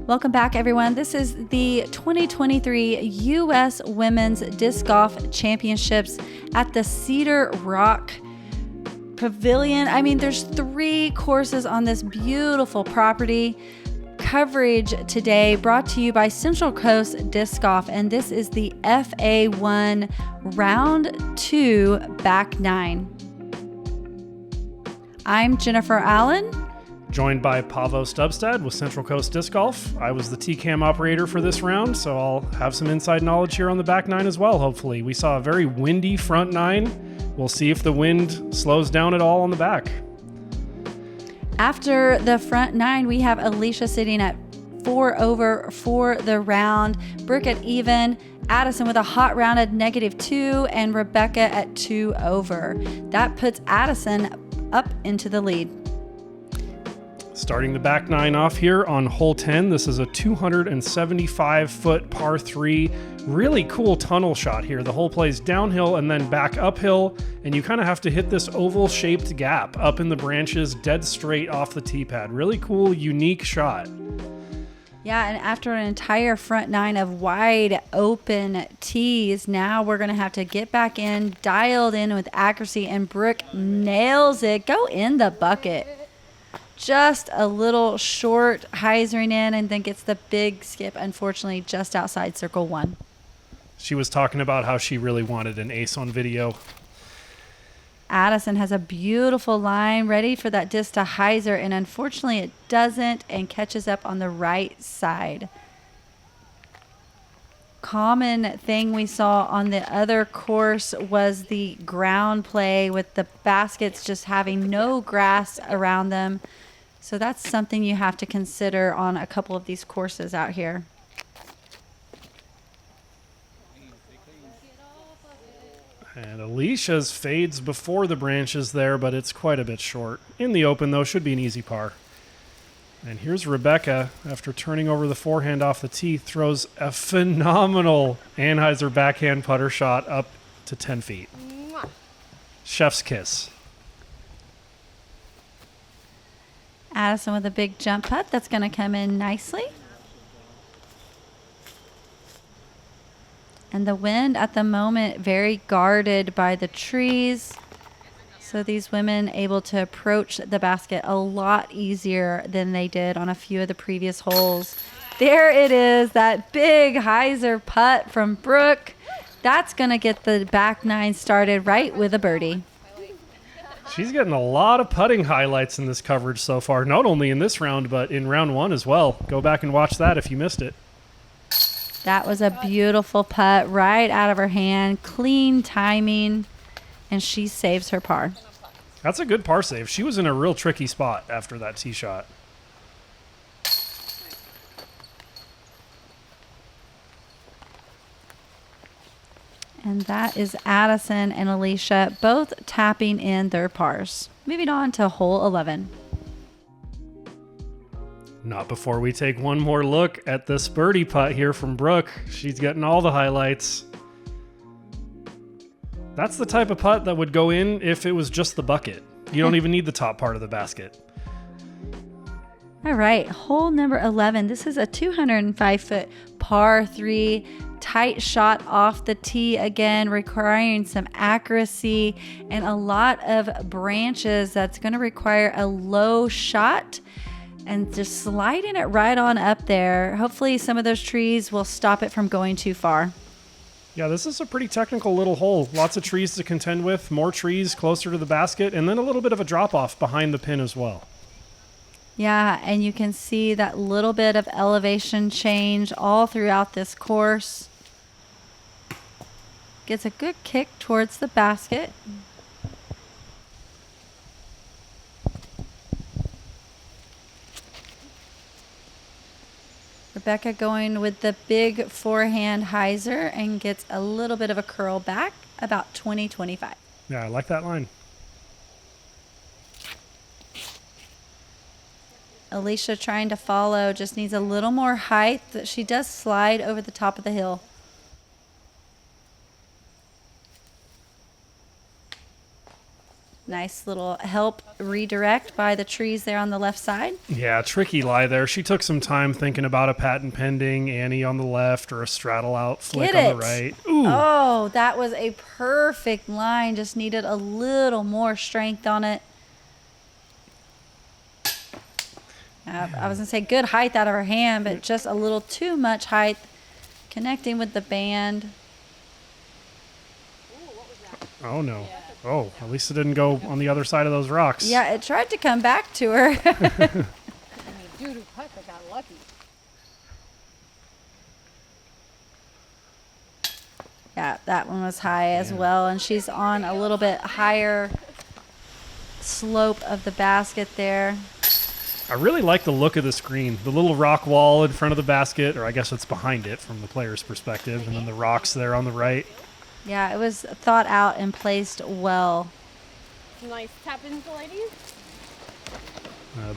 Welcome back, everyone. This is the 2023 U.S. Women's Disc Golf Championships at the Cedarock Pavilion. I mean, there's 3 courses on this beautiful property. Coverage today brought to you by Central Coast Disc Golf, and this is the FA1 Round 2 Back 9. I'm Jennifer Allen. Joined by Paavo Stubstad with Central Coast Disc Golf. I was the T-Cam operator for this round, so I'll have some inside knowledge here on the back 9 as well, hopefully. We saw a very windy front 9. We'll see if the wind slows down at all on the back. After the front 9, we have Alecia sitting at 4 over for the round, Brook at even, Addison with a hot round at -2, and Rebecca at 2 over. That puts Addison up into the lead. Starting the back 9 off here on hole 10. This is a 275-foot par 3. Really cool tunnel shot here. The hole plays downhill and then back uphill, and you kind of have to hit this oval-shaped gap up in the branches dead straight off the tee pad. Really cool, unique shot. Yeah, and after an entire front 9 of wide open tees, now we're going to have to get back in, dialed in with accuracy, and Brook nails it. Go in the bucket. Just a little short hyzering in, and then gets the big skip, unfortunately, just outside circle 1. She was talking about how she really wanted an ace on video. Addison has a beautiful line ready for that disc to hyzer, and unfortunately it doesn't, and catches up on the right side. Common thing we saw on the other course was the ground play with the baskets just having no grass around them. So that's something you have to consider on a couple of these courses out here. And Alecia's fades before the branches there, but it's quite a bit short. In the open, though, should be an easy par. And here's Rebecca, after turning over the forehand off the tee, throws a phenomenal Anheuser backhand putter shot up to 10 feet. Chef's kiss. Addison with a big jump putt that's going to come in nicely. And the wind at the moment very guarded by the trees. So these women able to approach the basket a lot easier than they did on a few of the previous holes. There it is, that big hyzer putt from Brook. That's going to get the back 9 started right with a birdie. She's getting a lot of putting highlights in this coverage so far, not only in this round, but in round 1 as well. Go back and watch that if you missed it. That was a beautiful putt right out of her hand, clean timing, and she saves her par. That's a good par save. She was in a real tricky spot after that tee shot. And that is Addison and Alecia both tapping in their pars. Moving on to hole 11. Not before we take one more look at this birdie putt here from Brook. She's getting all the highlights. That's the type of putt that would go in if it was just the bucket. You don't even need the top part of the basket. All right, hole number 11. This is a 205-foot par 3. Tight shot off the tee again, requiring some accuracy and a lot of branches. That's going to require a low shot and just sliding it right on up there. Hopefully some of those trees will stop it from going too far. Yeah, this is a pretty technical little hole. Lots of trees to contend with, more trees closer to the basket, and then a little bit of a drop-off behind the pin as well. Yeah, and you can see that little bit of elevation change all throughout this course. Gets a good kick towards the basket. Rebecca going with the big forehand hyzer and gets a little bit of a curl back, about 20-25. Yeah, I like that line. Alecia trying to follow, just needs a little more height. She does slide over the top of the hill. Nice little help redirect by the trees there on the left side. Yeah, tricky lie there. She took some time thinking about a patent pending, Annie on the left, or a straddle out flick on the right. Ooh. Oh, that was a perfect line. Just needed a little more strength on it. I was going to say good height out of her hand, but just a little too much height connecting with the band. Oh, no. Yeah. Oh, at least it didn't go on the other side of those rocks. Yeah, it tried to come back to her. Doo-doo putt that got lucky. Yeah, that one was high as well, and she's on a little bit higher slope of the basket there. I really like the look of this green. The little rock wall in front of the basket, or I guess it's behind it from the player's perspective, and then the rocks there on the right. Yeah, it was thought out and placed well. Nice tap-ins, ladies.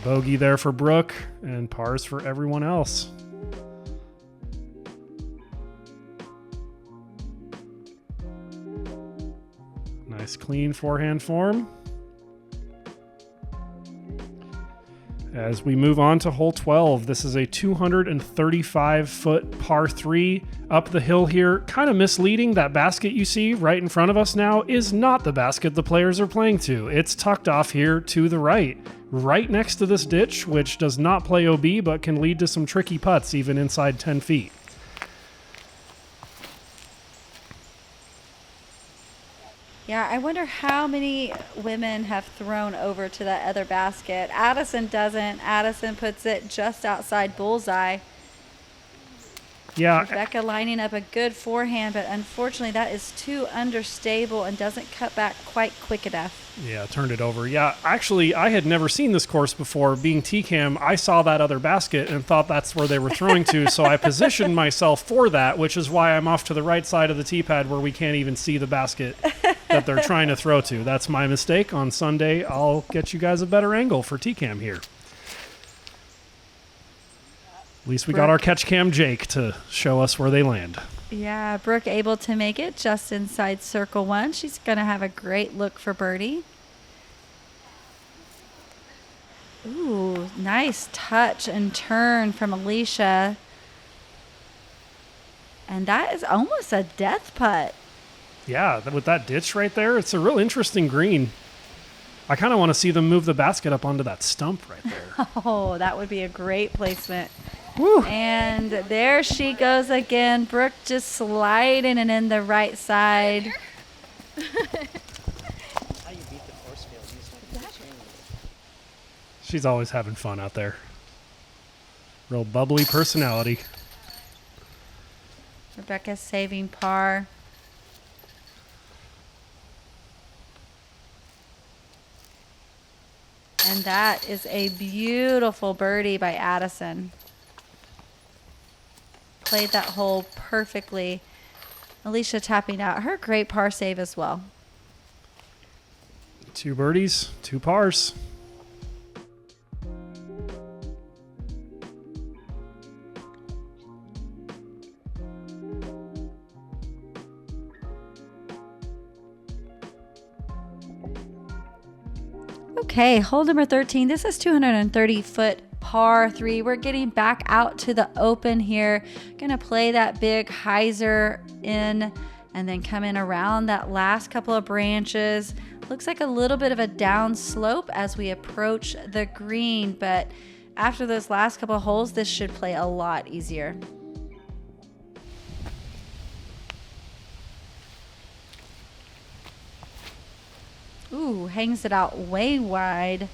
Bogey there for Brook, and pars for everyone else. Nice clean forehand form. As we move on to hole 12, this is a 235-foot par 3 up the hill here. Kind of misleading. That basket you see right in front of us now is not the basket the players are playing to. It's tucked off here to the right next to this ditch, which does not play OB but can lead to some tricky putts even inside 10 feet. Yeah, I wonder how many women have thrown over to that other basket. Addison doesn't. Addison puts it just outside bullseye. Yeah. Rebecca lining up a good forehand, but unfortunately that is too understable and doesn't cut back quite quick enough. Yeah, turned it over. Yeah, actually, I had never seen this course before. Being TCAM, I saw that other basket and thought that's where they were throwing to, so I positioned myself for that, which is why I'm off to the right side of the tee pad where we can't even see the basket that they're trying to throw to. That's my mistake. On Sunday, I'll get you guys a better angle for TCAM here. At least we got our catch cam Jake to show us where they land. Yeah, Brooke able to make it just inside circle 1. She's going to have a great look for birdie. Ooh, nice touch and turn from Alecia. And that is almost a death putt. Yeah, with that ditch right there, it's a real interesting green. I kind of want to see them move the basket up onto that stump right there. Oh, that would be a great placement. Woo. And there she goes again. Brooke just sliding and in the right side. How you beat the force field? She's always having fun out there. Real bubbly personality. Rebecca saving par. And that is a beautiful birdie by Addison. Played that hole perfectly. Alecia tapping out her great par save as well. 2 birdies, 2 pars. Okay, hole number 13. This is 230-foot par 3. We're getting back out to the open here. Gonna play that big hyzer in and then come in around that last couple of branches. Looks like a little bit of a down slope as we approach the green, but after those last couple of holes, this should play a lot easier. Ooh, hangs it out way wide,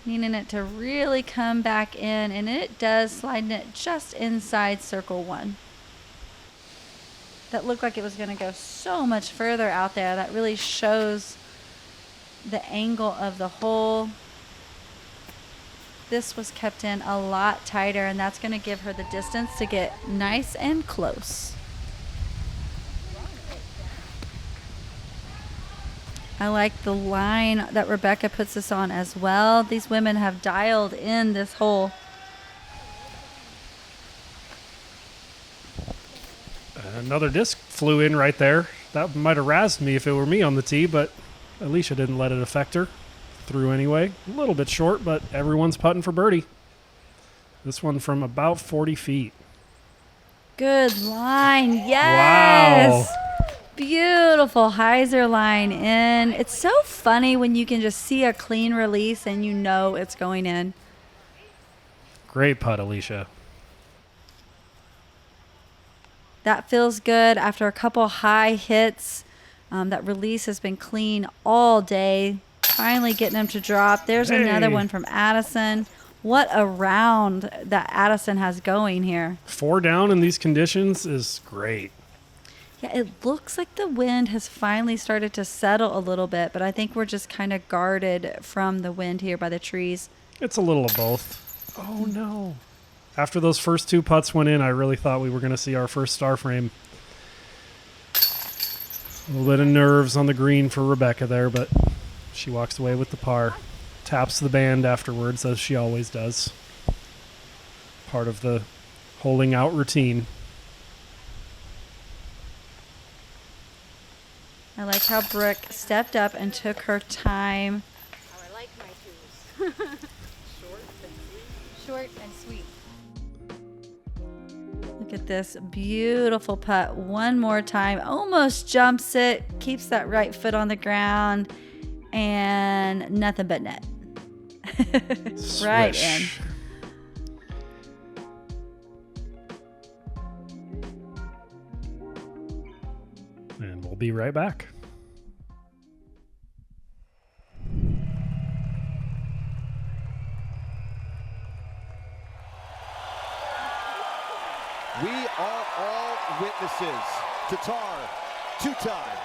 needing it to really come back in, and it does, sliding it just inside circle 1. That looked like it was going to go so much further out there. That really shows the angle of the hole. This was kept in a lot tighter, and that's going to give her the distance to get nice and close. I like the line that Rebecca puts us on as well. These women have dialed in this hole. Another disc flew in right there. That might have razzed me if it were me on the tee, but Alecia didn't let it affect her. Through anyway. A little bit short, but everyone's putting for birdie. This one from about 40 feet. Good line. Yes. Wow. Beautiful hyzer line in. It's so funny when you can just see a clean release and you know it's going in. Great putt, Alecia. That feels good after a couple high hits. That release has been clean all day. Finally getting them to drop. There's another one from Addison. What a round that Addison has going here. 4 down in these conditions is great. Yeah, it looks like the wind has finally started to settle a little bit, but I think we're just kind of guarded from the wind here by the trees. It's a little of both. Oh, no. After those first 2 putts went in, I really thought we were going to see our first star frame. A little bit of nerves on the green for Rebecca there, but she walks away with the par. Taps the band afterwards, as she always does. Part of the holding out routine. I like how Brooke stepped up and took her time. How I like my shoes. Short and sweet. Look at this beautiful putt. One more time. Almost jumps it. Keeps that right foot on the ground. And nothing but net. Right in. And we'll be right back. We are all witnesses. Tatar, 2-time.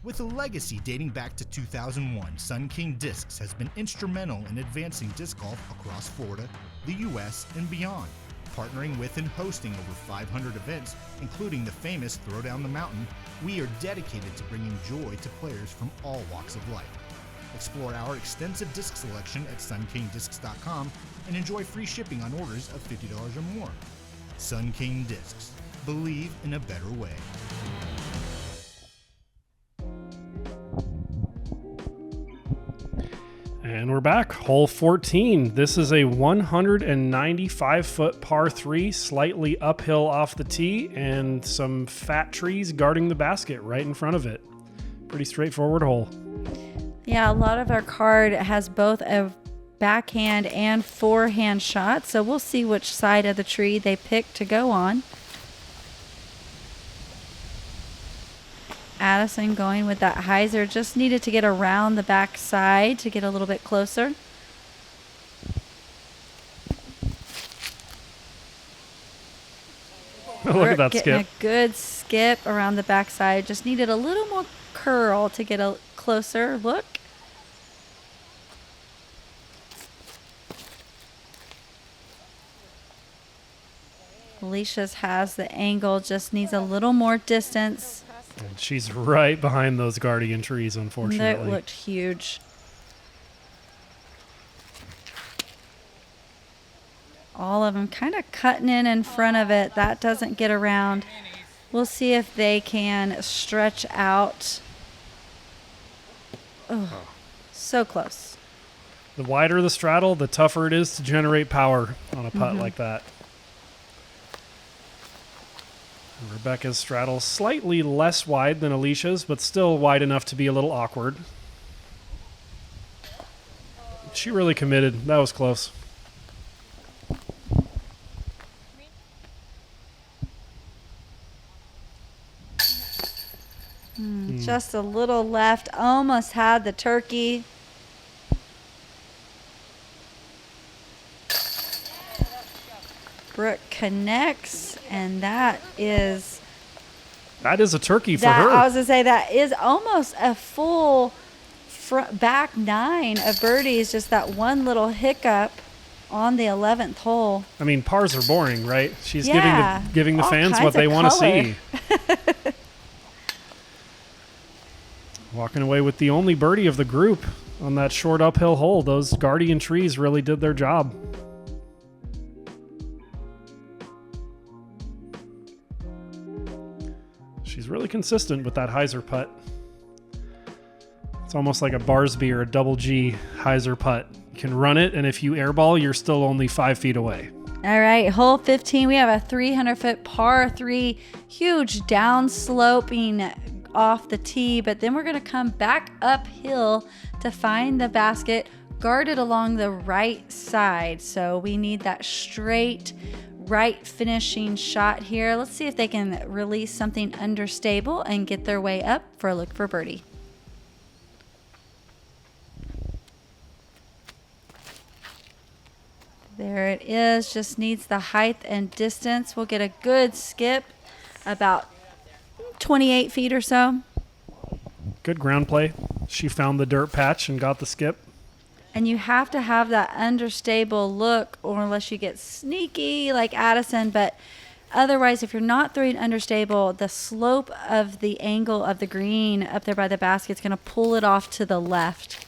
With a legacy dating back to 2001, Sun King Discs has been instrumental in advancing disc golf across Florida, the U.S., and beyond, partnering with and hosting over 500 events, including the famous Throw Down the Mountain. We are dedicated to bringing joy to players from all walks of life. Explore our extensive disc selection at sunkingdiscs.com and enjoy free shipping on orders of $50 or more. Sun King Discs. Believe in a better way. And we're back. Hole 14. This is a 195-foot par 3, slightly uphill off the tee, and some fat trees guarding the basket right in front of it. Pretty straightforward hole. Yeah, a lot of our card has both a backhand and forehand shot, so we'll see which side of the tree they pick to go on. Addison going with that hyzer. Just needed to get around the back side to get a little bit closer. Look at that Getting skip. a good skip around the back side. Just needed a little more curl to get a closer look. Alicia's has the angle, just needs a little more distance. And she's right behind those guardian trees, unfortunately. That looked huge. All of them kind of cutting in front of it. That doesn't get around. We'll see if they can stretch out. Oh, so close. The wider the straddle, the tougher it is to generate power on a putt like that. And Rebecca's straddle slightly less wide than Alicia's, but still wide enough to be a little awkward. She really committed. That was close. Just a little left. Almost had the turkey. Brooke connects, and that is a turkey for that. her. I was gonna say that is almost a full back 9 of birdies. Just that one little hiccup on the 11th hole. I mean, pars are boring, right? She's Yeah, giving the all fans kinds what they of want to color. see. Walking away with the only birdie of the group on that short uphill hole. Those guardian trees really did their job. She's really consistent with that hyzer putt. It's almost like a Barsby or a double G hyzer putt. You can run it, and if you airball, you're still only 5 feet away. All right, hole 15, we have a 300-foot par 3, huge downsloping off the tee, but then we're going to come back uphill to find the basket guarded along the right side. So we need that straight right finishing shot here. Let's see if they can release something understable and get their way up for a look for birdie. There it is, just needs the height and distance. We'll get a good skip, about 28 feet or so. Good ground play. She found the dirt patch and got the skip. And you have to have that understable look, or unless you get sneaky like Addison, but otherwise, if you're not throwing understable, the slope of the angle of the green up there by the basket is going to pull it off to the left.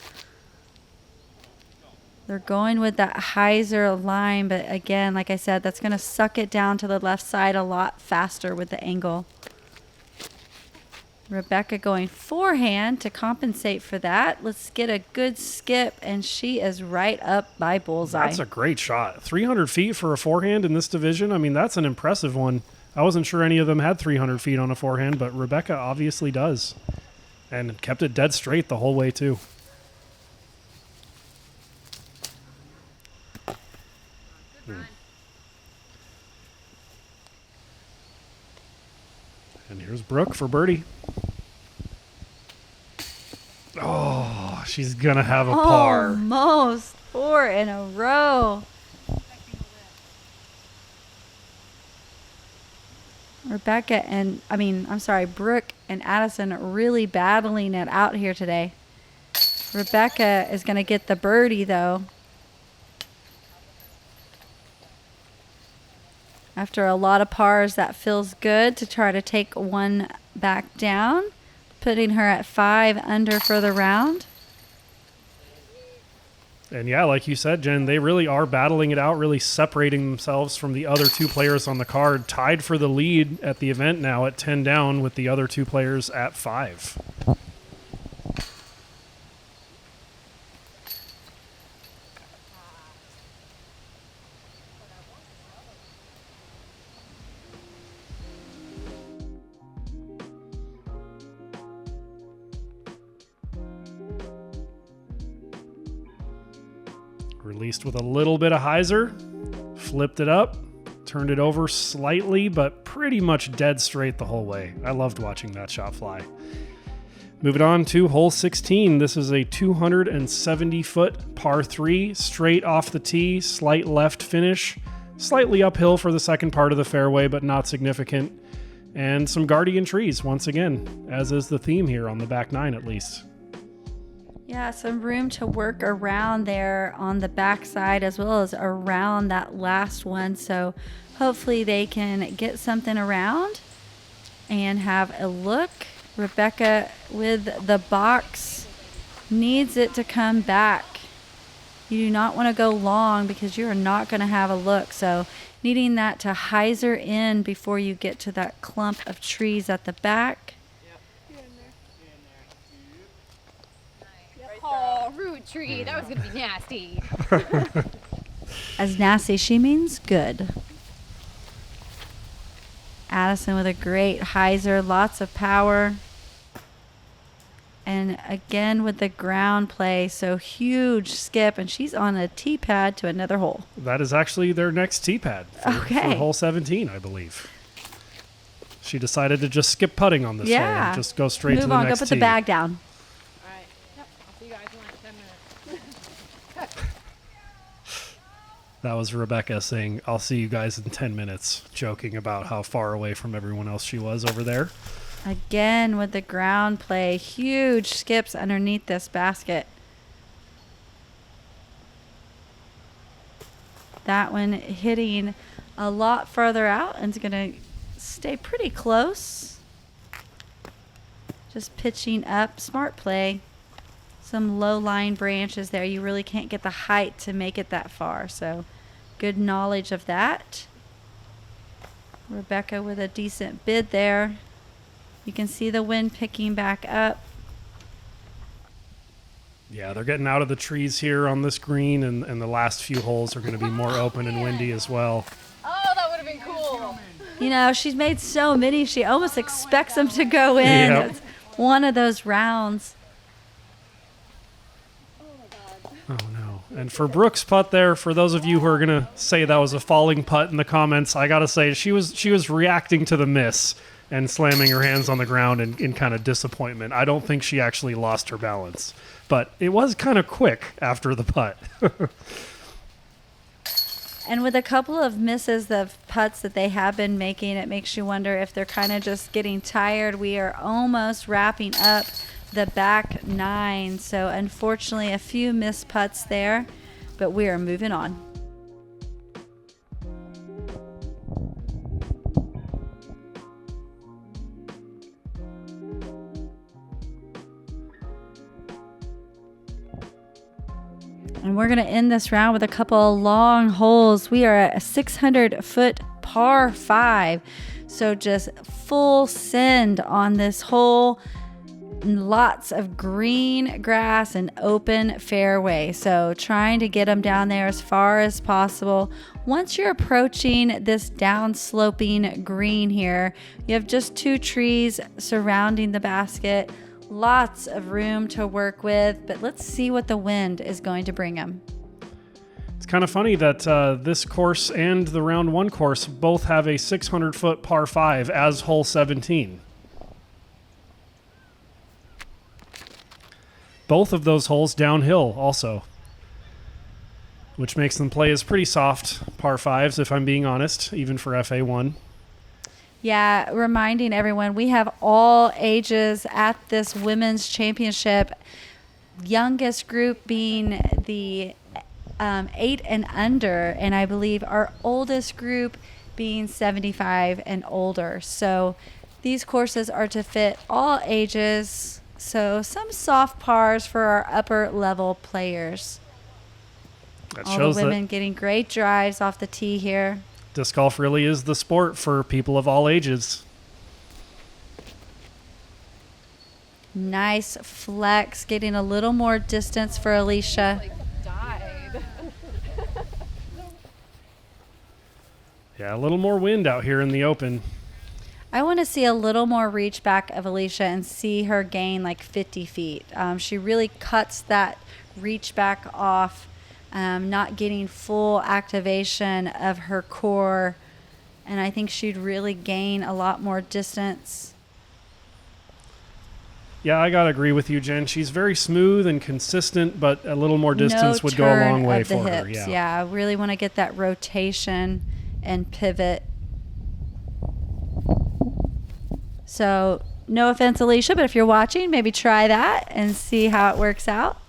They're going with that hyzer line, but again, like I said, that's going to suck it down to the left side a lot faster with the angle. Rebecca going forehand to compensate for that. Let's get a good skip, and she is right up by bullseye. That's a great shot. 300 feet for a forehand in this division. I mean, that's an impressive one. I wasn't sure any of them had 300 feet on a forehand, but Rebecca obviously does. And kept it dead straight the whole way, too. And here's Brook for birdie. Oh, she's going to have a par. Almost 4 in a row. Rebecca and, Brook and Addison are really battling it out here today. Rebecca is going to get the birdie, though. After a lot of pars, that feels good to try to take one back down, putting her at 5 under for the round. And yeah, like you said, Jen, they really are battling it out, really separating themselves from the other 2 players on the card. Tied for the lead at the event now at 10 down with the other 2 players at 5. Released with a little bit of hyzer, flipped it up, turned it over slightly, but pretty much dead straight the whole way. I loved watching that shot fly. Moving on to hole 16. This is a 270-foot par 3, straight off the tee, slight left finish, slightly uphill for the second part of the fairway, but not significant. And some guardian trees once again, as is the theme here on the back 9 at least. Yeah, some room to work around there on the backside as well as around that last one. So hopefully they can get something around and have a look. Rebecca with the box needs it to come back. You do not want to go long because you are not going to have a look. So needing that to hyzer in before you get to that clump of trees at the back. Oh, rude tree. That was going to be nasty. As nasty, she means good. Addison with a great hyzer, lots of power. And again with the ground play, so huge skip, and she's on a tee pad to another hole. That is actually their next tee pad for hole 17, I believe. She decided to just skip putting on this hole and just go straight to the next tee. Go put the bag down. All right. Yep. I'll see you guys in like 10 minutes. That was Rebecca saying, I'll see you guys in 10 minutes, joking about how far away from everyone else she was over there. Again with the ground play, huge skips underneath this basket. That one hitting a lot further out and it's going to stay pretty close. Just pitching up, smart play. Some low line branches there. You really can't get the height to make it that far. So good knowledge of that. Rebecca with a decent bid there. You can see the wind picking back up. Yeah, they're getting out of the trees here on this green, and the last few holes are going to be more open and windy as well. Oh, that would have been cool. You know, she's made so many, she almost expects them to go in. Yep. It's one of those rounds. Oh, no. And for Brooks' putt there, for those of you who are going to say that was a falling putt in the comments, I got to say she was reacting to the miss and slamming her hands on the ground in kind of disappointment. I don't think she actually lost her balance. But it was kind of quick after the putt. And with a couple of misses of putts that they have been making, it makes you wonder if they're kind of just getting tired. We are almost wrapping up the back 9. So unfortunately, a few missed putts there, but we are moving on. And we're going to end this round with a couple of long holes. We are at a 600-foot par 5. So just full send on this hole. Lots of green grass and open fairway. So trying to get them down there as far as possible. Once you're approaching this down-sloping green here, you have just 2 trees surrounding the basket. Lots of room to work with, but let's see what the wind is going to bring them. It's kind of funny that this course and the round 1 course both have a 600-foot par 5 as hole 17. Both of those holes downhill also, which makes them play as pretty soft par 5s, if I'm being honest, even for FA1. Yeah, reminding everyone, we have all ages at this women's championship. Youngest group being the 8 and under, and I believe our oldest group being 75 and older. So these courses are to fit all ages. So some soft pars for our upper level players. That All shows the women that getting great drives off the tee here. disc golf really is the sport for people of all ages. Nice flex, getting a little more distance for Alecia. Like, died. Yeah, a little more wind out here in the open. I want to see a little more reach back of Alecia and see her gain like 50 feet. She really cuts that reach back off, not getting full activation of her core. And I think she'd really gain a lot more distance. Yeah, I got to agree with you, Jen. She's very smooth and consistent, but a little more distance No would go a long turn way of the for her. hips. Yeah. I really want to get that rotation and pivot. So no offense, Alecia, but if you're watching, maybe try that and see how it works out.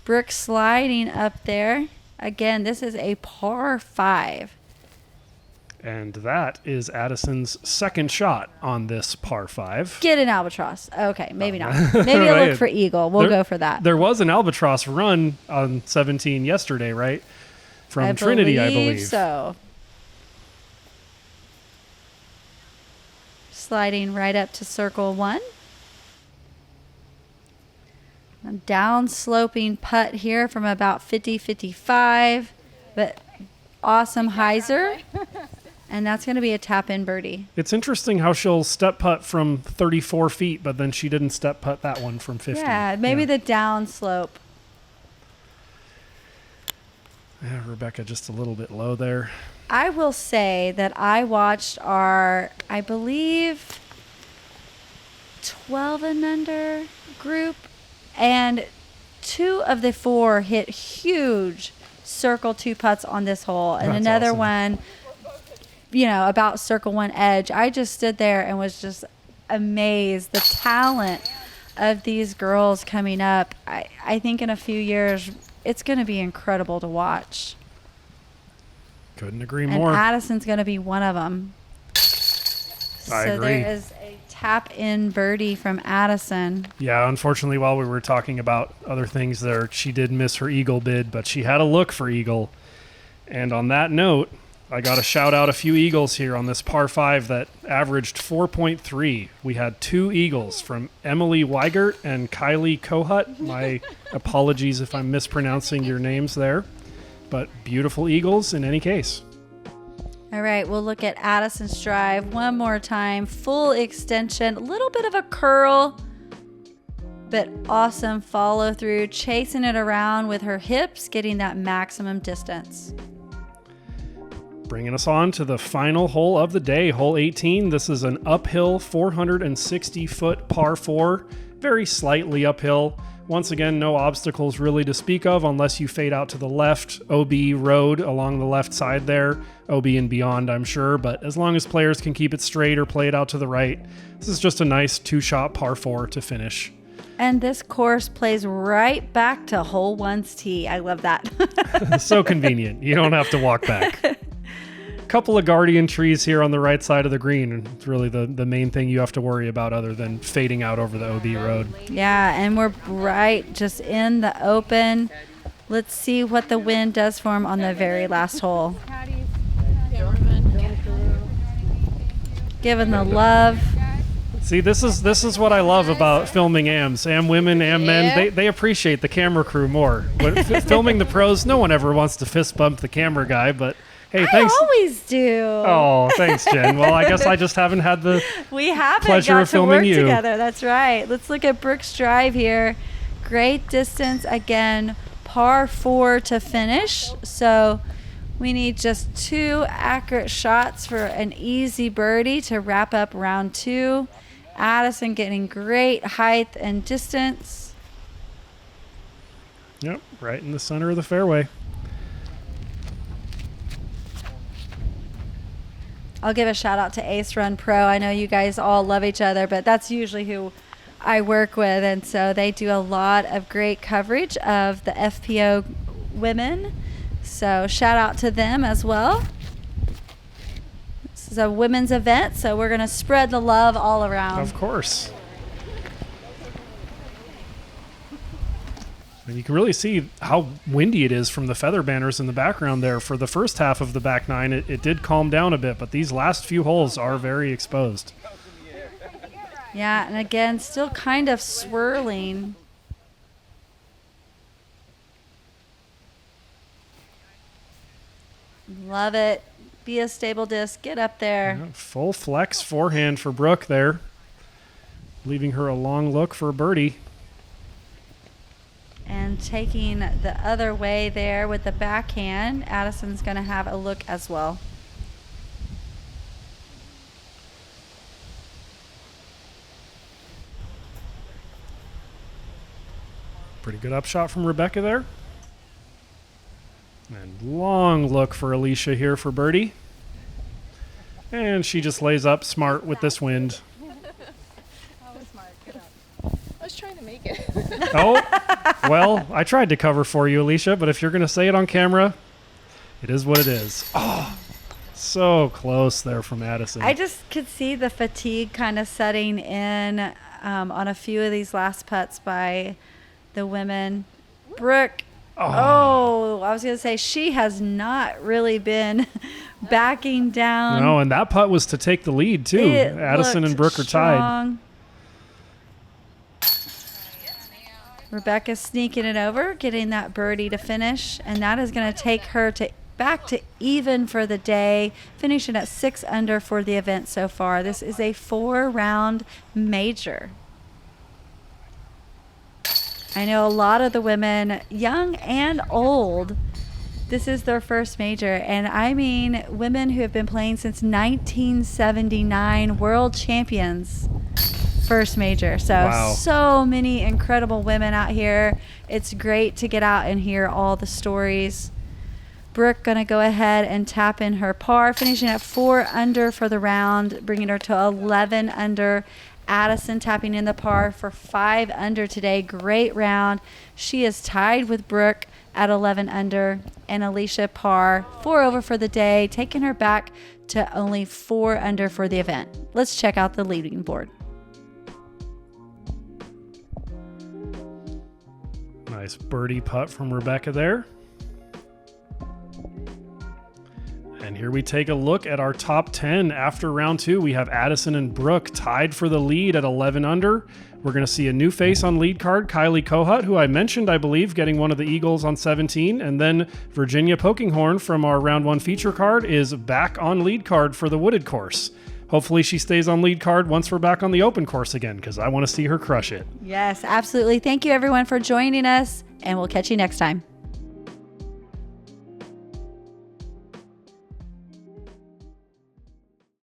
Brook sliding up there. Again, this is a par 5. And that is Addison's second shot on this par 5. Get an albatross. Okay, maybe not. Maybe I'll look for eagle. We'll go for that. There was an albatross run on 17 yesterday, right? From Trinity, I believe. So. Sliding right up to circle 1. A down sloping putt here from about 50-55, but awesome hyzer. And that's going to be a tap-in birdie. It's interesting how she'll step putt from 34 feet, but then she didn't step putt that one from 50. Yeah, maybe the down slope. Yeah, Rebecca just a little bit low there. I will say that I watched our, I believe, 12 and under group, and 2 of the 4 hit huge circle 2 putts on this hole, and That's another awesome. one, about circle 1 edge. I just stood there and was just amazed. The talent of these girls coming up. I think in a few years, it's going to be incredible to watch. Couldn't agree And more. Addison's going to be one of them. I So agree. there is a tap-in birdie from Addison. Yeah, unfortunately, while we were talking about other things there, she did miss her eagle bid, but she had a look for eagle. And on that note, I got to shout out a few eagles here on this par 5 that averaged 4.3. We had 2 eagles from Emily Weigert and Kylie Kohut. My apologies if I'm mispronouncing your names there, but beautiful eagles in any case. All right, we'll look at Addison's drive one more time. Full extension, a little bit of a curl, but awesome follow through, chasing it around with her hips, getting that maximum distance. Bringing us on to the final hole of the day, hole 18. This is an uphill 460-foot par 4, very slightly uphill. Once again, no obstacles really to speak of unless you fade out to the left, OB road along the left side there, OB and beyond, I'm sure, but as long as players can keep it straight or play it out to the right, this is just a nice 2-shot par 4 to finish. And this course plays right back to hole 1's tee. I love that. So convenient. You don't have to walk back. Couple of guardian trees here on the right side of the green, and it's really the main thing you have to worry about other than fading out over the OB road. Yeah, and we're right just in the open. Let's see what the wind does for him on the very last hole. Giving the love. See, this is what I love about filming AMs. AM women, AM men, they appreciate the camera crew more. When filming the pros, no one ever wants to fist bump the camera guy, but hey, thanks. I always do. Oh, thanks, Jen. Well, I guess I just haven't had the we haven't pleasure got of to filming work you. together. That's right. Let's look at Brook's drive here. Great distance again, par 4 to finish. So we need just 2 accurate shots for an easy birdie to wrap up round 2. Addison getting great height and distance. Yep, right in the center of the fairway. I'll give a shout out to Ace Run Pro. I know you guys all love each other, but that's usually who I work with. And so they do a lot of great coverage of the FPO women. So shout out to them as well. This is a women's event, so we're going to spread the love all around. Of course. And you can really see how windy it is from the feather banners in the background there. For the first half of the back 9, it did calm down a bit, but these last few holes are very exposed. Yeah, and again, still kind of swirling. Love it. Be a stable disc. Get up there. Yeah, full flex forehand for Brook there, leaving her a long look for a birdie. And taking the other way there with the backhand, Addison's going to have a look as well. Pretty good upshot from Rebecca there. And long look for Alecia here for birdie. And she just lays up smart with this wind. I was trying to make it. Oh, well, I tried to cover for you, Alecia, but if you're going to say it on camera, it is what it is. Oh, so close there from Addison. I just could see the fatigue kind of setting in on a few of these last putts by the women. Brook, I was going to say she has not really been backing down. No, and that putt was to take the lead, too. It Addison and Brook are tied. strong. Rebecca sneaking it over, getting that birdie to finish, and that is going to take her back to even for the day, finishing at 6 under for the event so far. This is a 4-round major. I know a lot of the women, young and old, this is their first major, and I mean women who have been playing since 1979, world champions. First major. So, wow. So many incredible women out here. It's great to get out and hear all the stories. Brook going to go ahead and tap in her par, finishing at 4 under for the round, bringing her to 11 under. Addison tapping in the par for 5 under today. Great round. She is tied with Brook at 11 under, and Alecia par 4 over for the day, taking her back to only 4 under for the event. Let's check out the leading board. Nice birdie putt from Rebecca there. And here we take a look at our top 10 after round 2. We have Addison and Brook tied for the lead at 11 under. We're going to see a new face on lead card, Kylie Kohut, who I mentioned, I believe, getting one of the Eagles on 17. And then Virginia Pokinghorn from our round 1 feature card is back on lead card for the Woodard course. Hopefully she stays on lead card once we're back on the open course again, because I want to see her crush it. Yes, absolutely. Thank you everyone for joining us, and we'll catch you next time.